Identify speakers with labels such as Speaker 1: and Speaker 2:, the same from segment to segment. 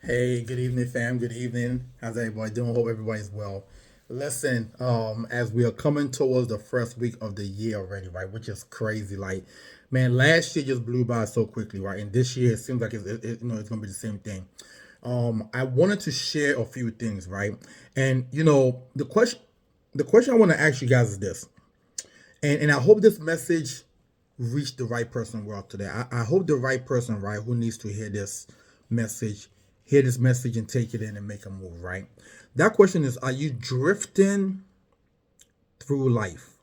Speaker 1: Hey, good evening, fam. Good evening. How's everybody doing? Hope everybody's well. Listen, as we are coming towards the first week of the year already, right? Which is crazy. Like, man, last year just blew by so quickly, right? And this year it seems like it's gonna be the same thing. I wanted to share a few things, right? And the question I want to ask you guys is this, and I hope this message reached the right person well today. I hope the right person, right, who needs to message, hear this message and take it in and make a move, right? That question is, are you drifting through life?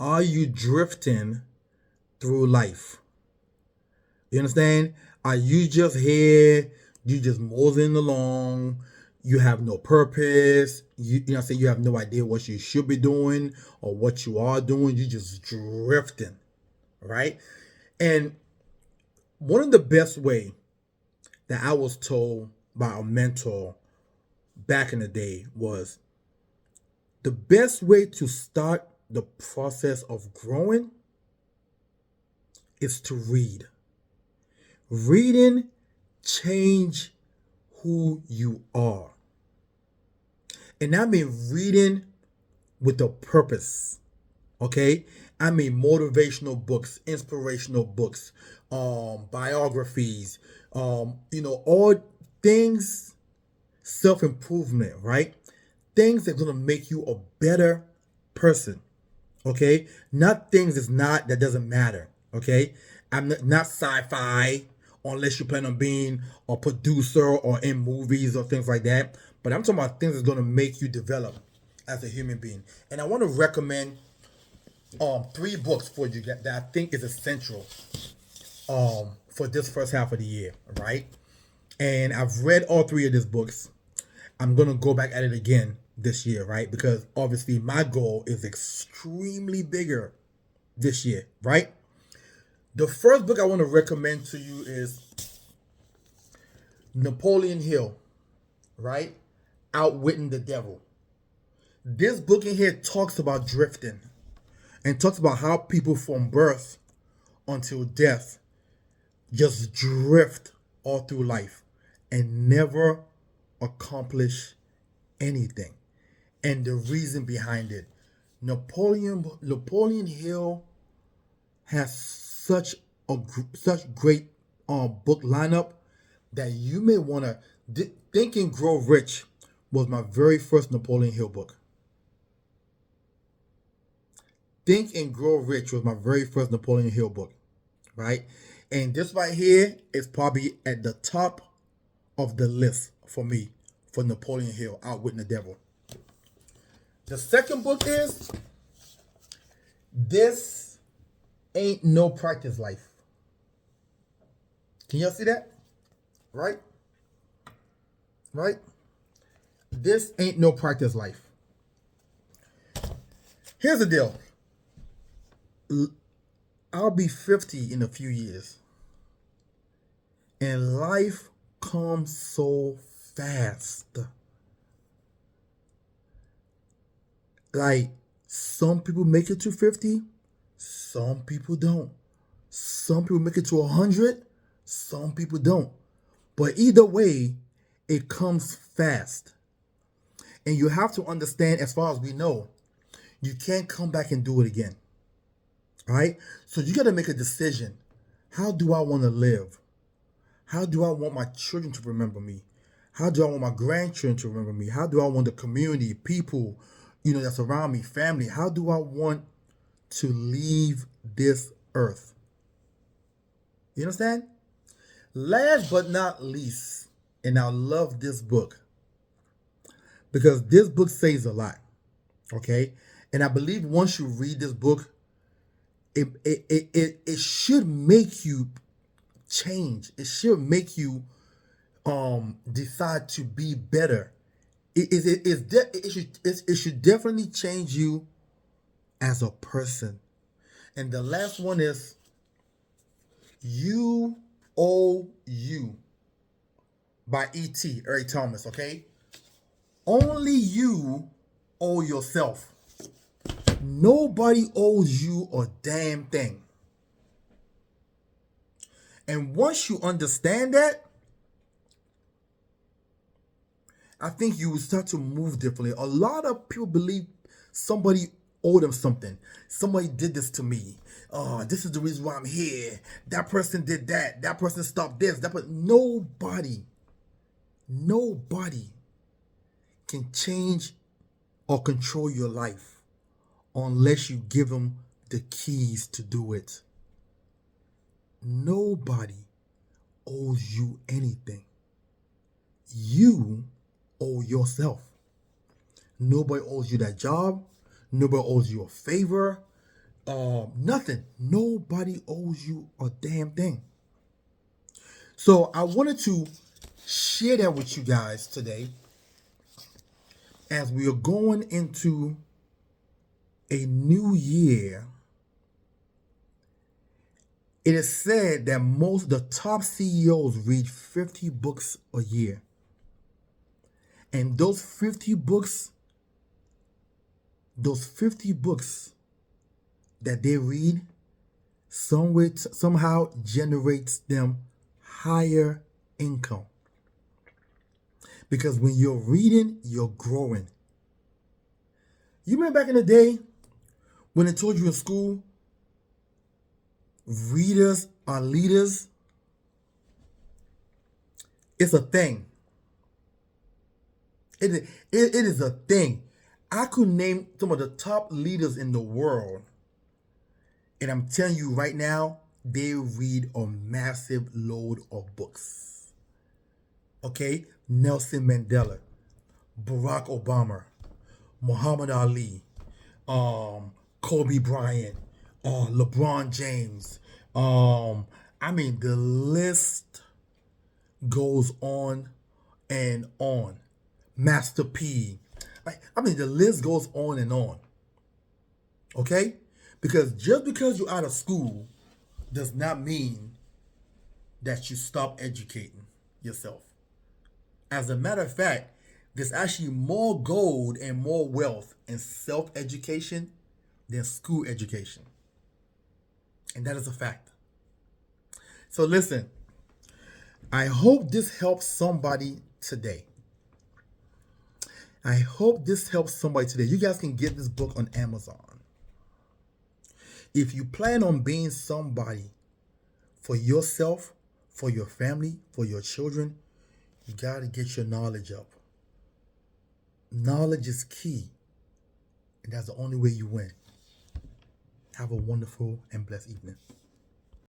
Speaker 1: Are you drifting through life? You understand? Are you just here? You just moseying along? You have no purpose. You know, say you have no idea what you should be doing or what you are doing. You just drifting, right? And one of the best way that I was told by a mentor back in the day was the best way to start the process of growing is to read. Reading change who you are. And I mean reading with a purpose. Okay? I mean motivational books, inspirational books, biographies, all things self-improvement, right? Things that are gonna make you a better person. Okay? Not things that doesn't matter. Okay? I'm not sci-fi unless you plan on being a producer or in movies or things like that. But I'm talking about things that's gonna make you develop as a human being. And I want to recommend three books for you that I think is essential for this first half of the year, right? And I've read all three of these books. I'm gonna go back at it again this year, right? Because obviously my goal is extremely bigger this year, right? The first book I want to recommend to you is Napoleon Hill, right? Outwitting the Devil. This book in here talks about drifting and talks about how people from birth until death just drift all through life and never accomplish anything. And the reason behind it. Napoleon Hill has such great book lineup that you may want to. Think and Grow Rich was my very first Napoleon Hill book. Think and Grow Rich was my very first Napoleon Hill book, right? And this right here is probably at the top of the list for me for Napoleon Hill, Outwitting the Devil. The second book is This Ain't No Practice Life. Can y'all see that? Right? Right? This ain't no practice life. Here's the deal. I'll be 50 in a few years. And life comes so fast. Like, some people make it to 50, some people don't. Some people make it to 100, some people don't. But either way, it comes fast. And you have to understand, as far as we know, you can't come back and do it again. All right? So you got to make a decision. How do I want to live? How do I want my children to remember me? How do I want my grandchildren to remember me? How do I want the community, people, that's around me, family? How do I want to leave this earth? You understand? Last but not least, and I love this book because this book says a lot. Okay? And I believe once you read this book, it should make you change. It should make you decide to be better. It should definitely change you as a person. And the last one is You Owe You by E.T. Eric Thomas, okay? Only you owe yourself. Nobody owes you a damn thing. And once you understand that, I think you will start to move differently. A lot of people believe somebody owed them something. Somebody did this to me. Oh, this is the reason why I'm here. That person did that. That person stopped this. Nobody can change or control your life unless you give them the keys to do it. Nobody owes you anything. You owe yourself. Nobody owes you that job. Nobody owes you a favor. Nothing. Nobody owes you a damn thing. So I wanted to share that with you guys today as we are going into a new year. It is said that most of the top CEOs read 50 books a year. And those 50 books that they read somehow generates them higher income. Because when you're reading, you're growing. You remember back in the day when they told you in school, readers are leaders? It's a thing. It is a thing. I could name some of the top leaders in the world, and I'm telling you right now, they read a massive load of books. Okay? Nelson Mandela, Barack Obama, Muhammad Ali, Kobe Bryant, LeBron James. The list goes on and on. Master P. The list goes on and on. Okay? Because just because you're out of school does not mean that you stop educating yourself. As a matter of fact, there's actually more gold and more wealth in self-education than school education. And that is a fact. So listen, I hope this helps somebody today. You guys can get this book on Amazon. If you plan on being somebody for yourself, for your family, for your children, you got to get your knowledge up. Knowledge is key. And that's the only way you win. Have a wonderful and blessed evening.